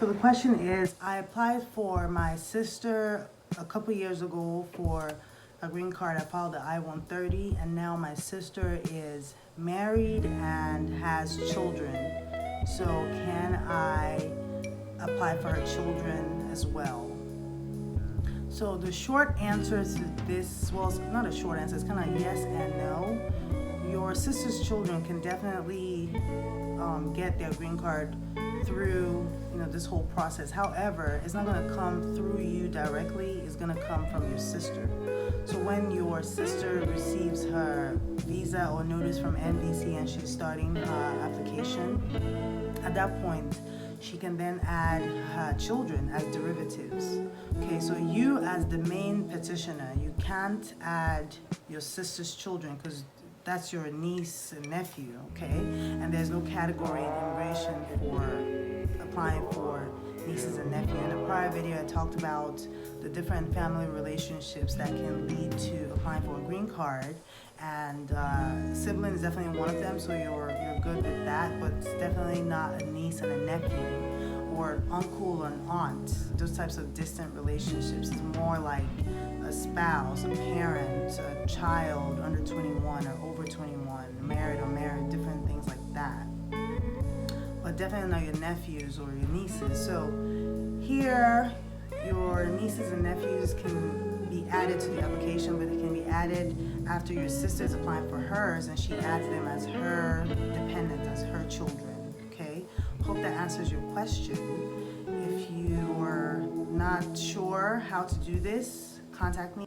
So the question is, I applied for my sister a couple years ago for a green card. I filed the I-130, and now my sister is married and has children. So can I apply for her children as well? So the short answer to this, well, it's not a short answer, it's kind of yes and no. Your sister's children can definitely get their green card through this whole process. However, it's not going to come through you directly. It's going to come from your sister. So when your sister receives her visa or notice from NBC and she's starting her application, at that point she can then add her children as derivatives. Okay, so you as the main petitioner, you can't add your sister's children because that's your niece and nephew, okay? And there's no category in immigration for applying for nieces and nephews. In a prior video, I talked about the different family relationships that can lead to applying for a green card, and sibling is definitely one of them, so you're good with that, but it's definitely not a niece and a nephew, or uncle and aunt. Those types of distant relationships. It's more like a spouse, a parent, a child under 21 or over 21, married, different things like that. But definitely not your nephews or your nieces. So here, your nieces and nephews can be added to the application, but it can be added after your sister is applying for hers and she adds them as her dependents, as her children, okay? Hope that answers your question. If you are not sure how to do this, contact me.